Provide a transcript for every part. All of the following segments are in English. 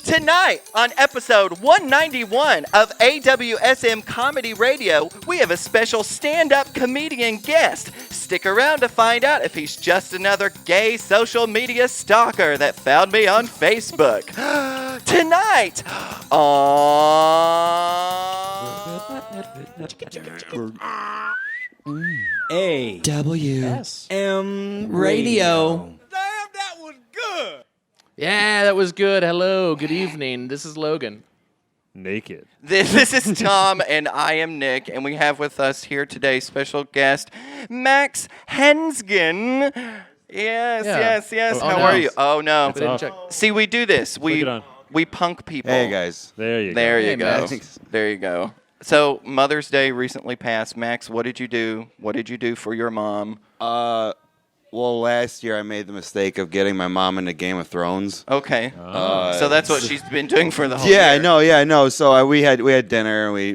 Tonight, on episode 191 of AWSM Comedy Radio, we have a special stand-up comedian guest. Stick around to find out if he's just another gay social media stalker that found me on Facebook. Tonight, AWSM Radio. Damn, that was good. Yeah, that was good. Hello, good evening. This is Logan. Naked. This is Tom, and I am Nick, and we have with us here today special guest Max Hensgen. Yes. Oh, How no. are you? Oh no. We didn't check. See, we do this. Flick it on. We punk people. Hey, guys. There you There go. you Hey, go. Max. There you go. So Mother's Day recently passed. Max, what did you do? What did you do for your mom? Well, last year I made the mistake of getting my mom into Game of Thrones. Okay. So that's what she's been doing for the whole Yeah, year. I know. So we had dinner. We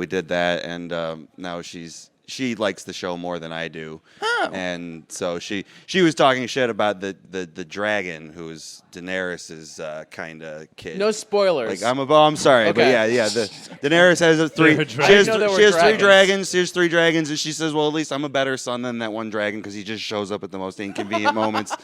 did that, and now she likes the show more than I do. Oh. And so she was talking shit about the dragon, who's Daenerys's kind of kid. No spoilers. Like I'm sorry, but Okay. yeah. The Daenerys has three. There are She dragons. has, I didn't know there she were has three dragons. dragons. She has three dragons, and she says, "Well, at least I'm a better son than that one dragon because he just shows up at the most inconvenient moments."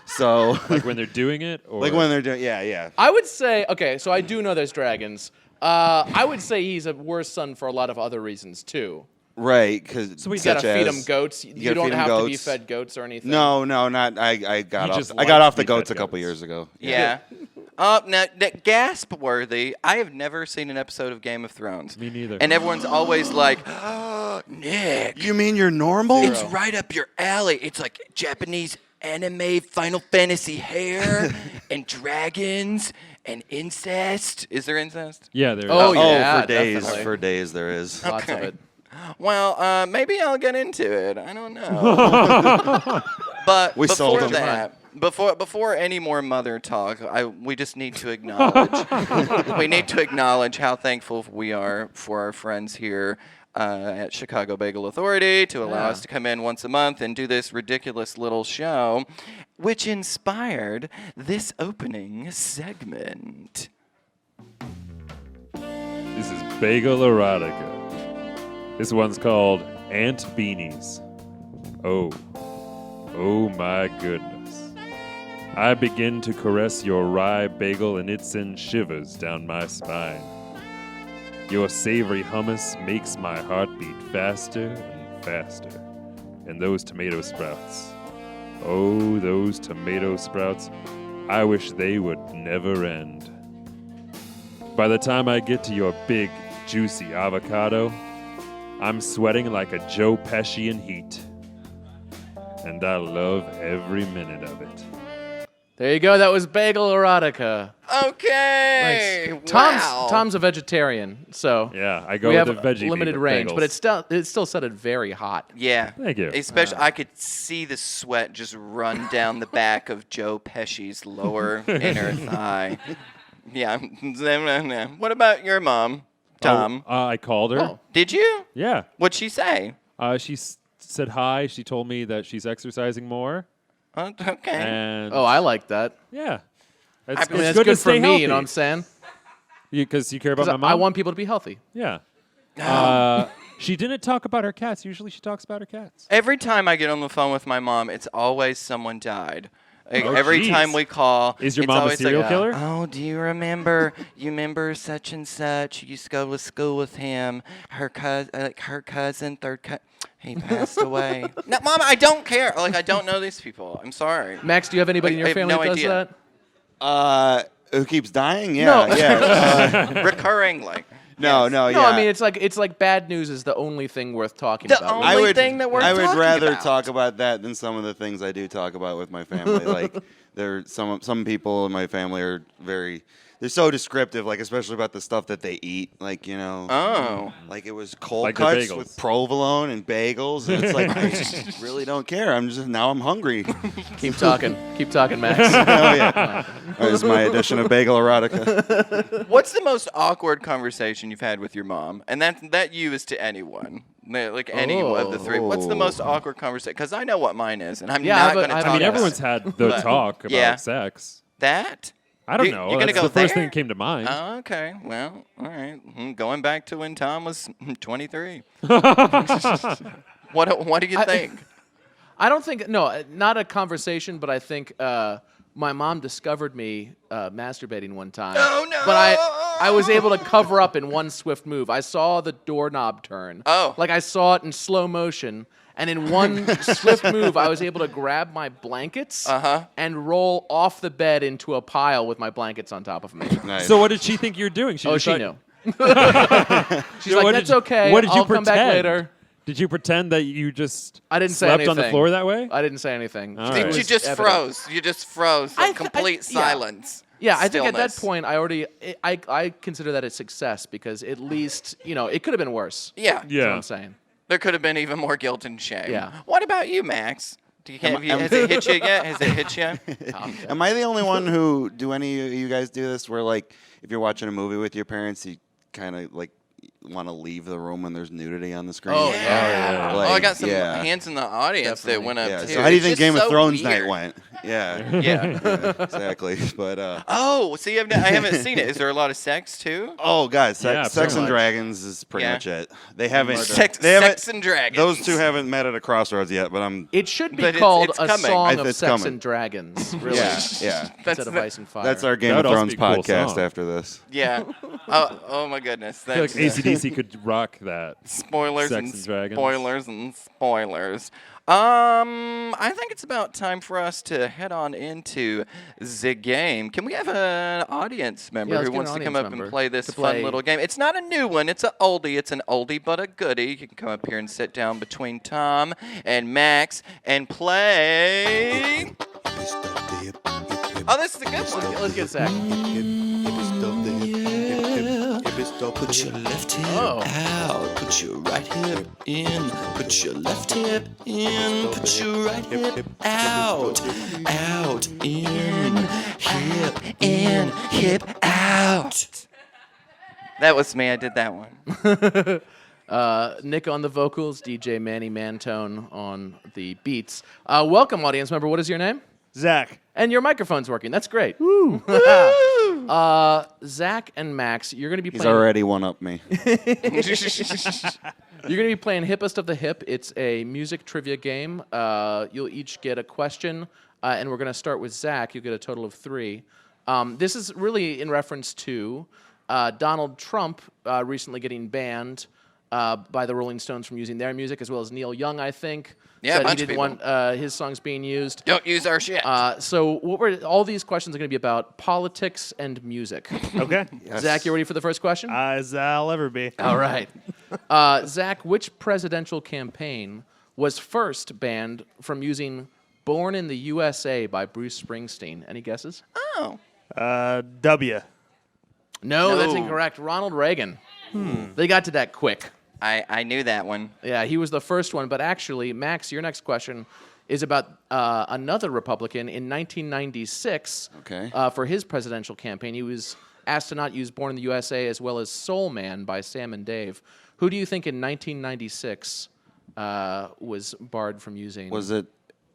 So, Like when they're doing it? Or like when they're doing, yeah. I would say, okay, so I do know there's dragons. I would say he's a worse son for a lot of other reasons, too. Right, because You gotta feed him goats. You gotta don't feed him have to be goats. fed goats or anything. No, not. I got He off. just I got likes off to the be goats a fed couple goats. years ago. Yeah. Now, gasp worthy. I have never seen an episode of Game of Thrones. Me neither. And everyone's always like, oh, Nick, You mean you're normal? it's right up your alley. It's like Japanese anime Final Fantasy hair and dragons and incest. Is there incest? Yeah, there Oh, is. yeah. for days. definitely. For days there is. Lots of Okay. it. Well, maybe I'll get into it. I don't know. But We sold before them. that, before any more mother talk, we just need to acknowledge. We need to acknowledge how thankful we are for our friends here at Chicago Bagel Authority to allow us to come in once a month and do this ridiculous little show, which inspired this opening segment. This is Bagel Erotica. This one's called Ant Beanies. Oh my goodness. I begin to caress your rye bagel and it sends shivers down my spine. Your savory hummus makes my heart beat faster and faster. And those tomato sprouts. Oh, those tomato sprouts. I wish they would never end. By the time I get to your big, juicy avocado, I'm sweating like a Joe Pesci in heat. And I love every minute of it. There you go. That was Bagel Erotica. Okay. Thanks. Wow. Tom's a vegetarian, so Yeah, I go we with have the veggie limited bagels. range, but it still set it very hot. Yeah. Thank you. Especially, I could see the sweat just run down the back of Joe Pesci's lower inner thigh. Yeah. What about your mom, Tom? I called her. Oh. Did you? Yeah. What'd she say? She said hi. She told me that she's exercising more. Okay. And Oh, I like that. yeah. It's, I it's mean, That's good good to for stay me, healthy. you know what I'm saying? Because you care about 'Cause my mom? I want people to be healthy. Yeah. She didn't talk about her cats. Usually she talks about her cats. Every time I get on the phone with my mom, it's always someone died. Like, Oh, every jeez. time we call, Is your it's mom a always serial like, killer? Oh, do you remember? You remember such and such? You used to go to school with him. Her cousin, third cousin. He passed away. No, Mom, I don't care. Like, I don't know these people. I'm sorry. Max, do you have anybody in I your have family no that does idea. that? Who keeps dying? Yeah, No. yeah. Recurring, like. No, No, yeah. I mean it's like bad news is the only thing worth talking The about. only thing that we're I would talking rather about. talk about that than some of the things I do talk about with my family. Like there, some people in my family are they're so descriptive, like especially about the stuff that they eat. Like Oh. like it was cold Like the cuts bagels. with provolone and bagels, and it's like I just really don't care. Now I'm hungry. Keep talking, Max. Oh yeah, that is my edition of bagel erotica. What's the most awkward conversation you've had with your mom? And that you is to anyone. Like any of the three. What's the most awkward conversation? Because I know what mine is, and I'm Yeah, not but going to I talk I mean, about everyone's had the But- talk about yeah. sex. that. I don't You- know. you're gonna That's go the first thing there? that came to mind. Oh, okay. Well, all right. Going back to when Tom was 23. What do you think? I don't think not a conversation, but I think my mom discovered me masturbating one time. Oh, no! But I was able to cover up in one swift move. I saw the doorknob turn. Oh. Like I saw it in slow motion. And in one swift move, I was able to grab my blankets and roll off the bed into a pile with my blankets on top of me. Nice. So what did she think you were doing? Oh, just she thought- knew. She's So like, what that's did you- okay. What did you I'll come back pretend? later. Did you pretend that you just I didn't say slept on the anything. floor that way? I didn't say anything. All It right. You was just evident. froze. You just froze. I Like th- complete yeah. silence. Yeah, I think at that Stillness. point, I consider that a success because at least, it could have been worse. Yeah. That's Yeah. what I'm saying. There could have been even more guilt and shame. Yeah. What about you, Max? Has it hit you yet? Has it hit you? Am I the only one who do any of you guys do this? Where like if you're watching a movie with your parents, you kind of like want to leave the room when there's nudity on the screen. Oh, yeah. Oh, I got some yeah. hands in the audience that went up Yeah. too. So how do you It's think just Game of so Thrones weird. night went? Yeah. Yeah. Exactly. But Oh, see, I haven't seen it. Is there a lot of sex too? oh god, Yeah, Sex pretty and much. Dragons is pretty Yeah. much it. They haven't. Sex they haven't. and dragons. Those two haven't met at a crossroads yet, but I'm. It should be But it's- called it's a coming. song of It's sex coming. and dragons, really. Yeah. That's Instead of the- ice and fire. That's our Game That of would also Thrones be a cool podcast song. after this. Yeah. Oh my goodness. I feel like That's ACDC could rock that. spoilers Sex and and Dragons. spoilers and spoilers. I think it's about time for us to head on into the game. Can we have an audience member Yeah, let's who get wants an to come audience up and member play this to fun play- little game? It's not a new one. It's an oldie. It's an oldie but a goodie. You can come up here and sit down between Tom and Max and play. Oh, this is a good one. Let's get Zach. Put your left hip Oh. out, put your right hip in, put your left hip in, put your right hip out, out, in, hip out. That was me. I did that one. Nick on the vocals, DJ Manny Mantone on the beats. Welcome, audience member. What is your name? Zach. And your microphone's working. That's great. Zach and Max, you're going to be He's playing. already one up me. You're going to be playing Hippest of the Hip. It's a music trivia game. You'll each get a question, and we're going to start with Zach. You'll get a total of 3. This is really in reference to Donald Trump recently getting banned by the Rolling Stones from using their music, as well as Neil Young, I think. Yeah, a said bunch he of didn't people. want his songs being used. Don't use our shit. So all these questions are going to be about politics and music. Okay. Zach, you ready for the first question? As I'll ever be. All right. Zach, which presidential campaign was first banned from using Born in the USA by Bruce Springsteen? Any guesses? Oh. W. No, that's No. incorrect. Ronald Reagan. They got to that quick. I knew that one. Yeah, he was the first one. But actually, Max, your next question is about another Republican in 1996. Okay. For his presidential campaign, he was asked to not use "Born in the USA" as well as "Soul Man" by Sam and Dave. Who do you think in 1996 was barred from using? Was it?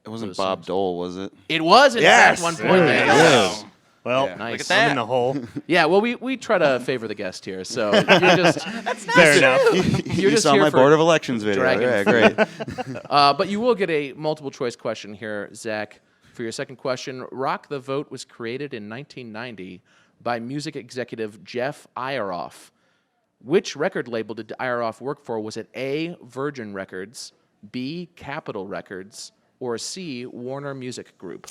It wasn't Those Bob songs. Dole, was it? It was in Yes! fact one point. There There. it is. Well, Yeah. Nice. Look at I'm that. in the hole. Yeah, well, we try to favor the guest here, so you're just Fair enough. You just saw here my for Board of Elections video. Dragon Yeah, great. but you will get a multiple choice question here, Zach, for your second question. Rock the Vote was created in 1990 by music executive Jeff Iroff. Which record label did Iroff work for? Was it A, Virgin Records, B, Capitol Records, or C, Warner Music Group?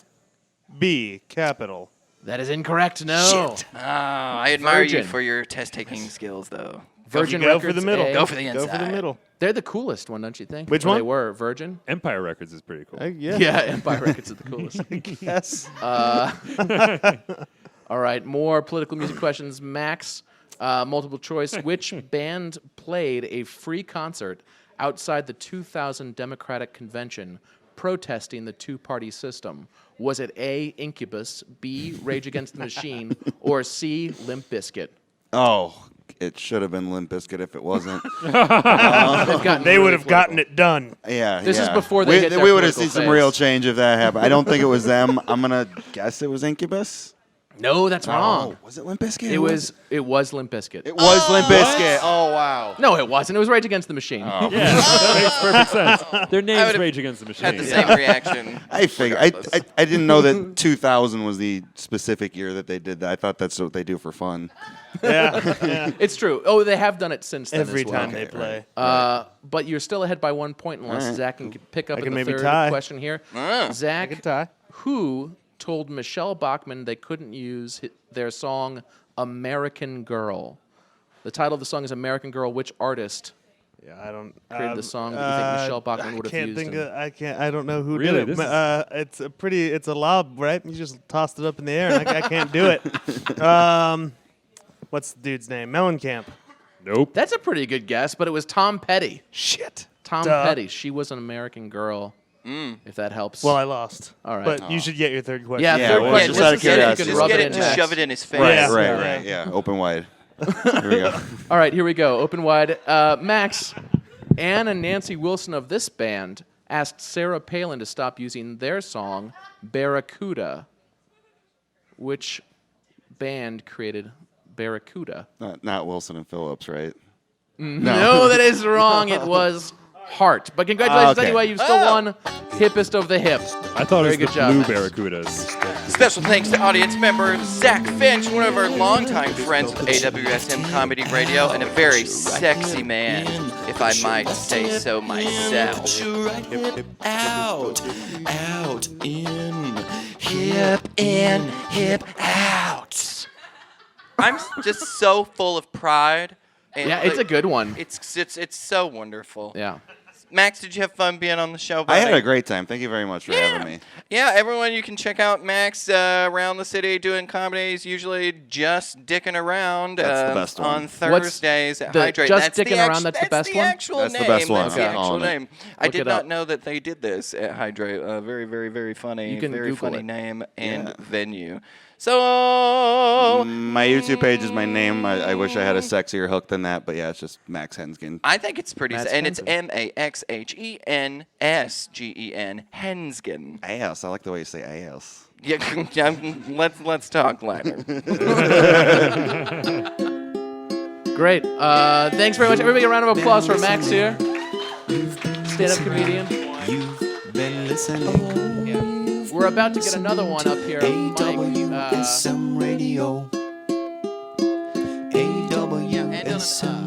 B. Capital. That is incorrect. No. Oh, I admire you Virgin. for your test-taking skills, though. Virgin Go Records. for the middle. A. Go for the Go for the inside. middle. They're the coolest one, don't you think? Which Or one? They were Virgin. Empire Records is pretty cool. Yeah. Yeah, Empire Records are the coolest. Yes. All right, more political music questions. Max, multiple choice. Which band played a free concert outside the 2000 Democratic Convention protesting the two-party system? Was it A, Incubus, B, Rage Against the Machine, or C, Limp Bizkit? Oh, it should have been Limp Bizkit if it wasn't. They've gotten They really would have gotten political. it done. Yeah. This is yeah. before they hit their we would have political seen some phase. real change if that happened. I don't think it was them. I'm gonna guess it was Incubus. No, that's wrong. Was it Limp Bizkit? It was Limp Bizkit. It was Limp Bizkit. Oh wow. No, it wasn't. It was Rage Against the Machine. Yeah, that makes perfect sense. Their name's would've Rage Against the Machine. Had the same reaction. I figured. I didn't know that 2000 was the specific year that they did that. I thought that's what they do for fun. Yeah. It's true. Oh, they have done it since then Every as well. time they play. But you're still ahead by 1 point unless Zach can pick up I in can the maybe third tie. question here. Zach, Good tie. who told Michelle Bachmann they couldn't use their song American Girl? The title of the song is American Girl. Which artist Yeah, I don't created the song that you think Michelle Bachmann would have used? I don't know who Really? did it. This It's a lob, right? You just tossed it up in the air, and I can't do it. What's the dude's name? Mellencamp. Nope. That's a pretty good guess, but it was Tom Petty. Shit. Tom Duh. Petty. She was an American Girl. If that helps. Well, I lost. All right. But you should get your third question. yeah, Yeah, third well, question. just out of to see if you curiosity. can Just rub get it it in to Max. shove it in his face. Right. Yeah. Open wide. Here we go. All right, here we go. Open wide. Max, Ann and Nancy Wilson of this band asked Sarah Palin to stop using their song Barracuda. Which band created Barracuda? Not Wilson and Phillips, right? No, that is wrong. It was Heart. But congratulations Okay. anyway. You've still won Hippest of the Hip. I thought Very it was good the job, Blue Max. Barracudas. Special thanks to audience member Zach Finch, one of our longtime friends with AWSM Comedy Radio, and a very sexy man, if I might say so myself. Put your right hip out, out, in. Hip in, hip out. I'm just so full of pride. And Yeah, it's a good one. It's so wonderful. Yeah. Max, did you have fun being on the show, I buddy? had a great time. Thank you very much for having me. Yeah, everyone, you can check out Max around the city doing comedies, usually just dicking around That's the best one. on Thursdays at the Hydrate. just That's the dicking around, that's the best one? Actual That's the name. best one. That's the I'm actual calling it. name. I Look did it not up. know that they did this at Hydrate. Very, very, very funny. You can very Google funny it. name and venue. So My YouTube page is my name. I wish I had a sexier hook than that, but yeah, it's just Max Hensgen. I think it's pretty, Max and it's Hengen. MaxHensgen, Hensgen. Ass. I like the way you say ass. Yeah, let's talk Latin. Great. Thanks very much. Everybody, a round of applause for Max here. Stand-up comedian. You've been listening. We're about to get another one up here. Mike, AWSM Radio. AWSM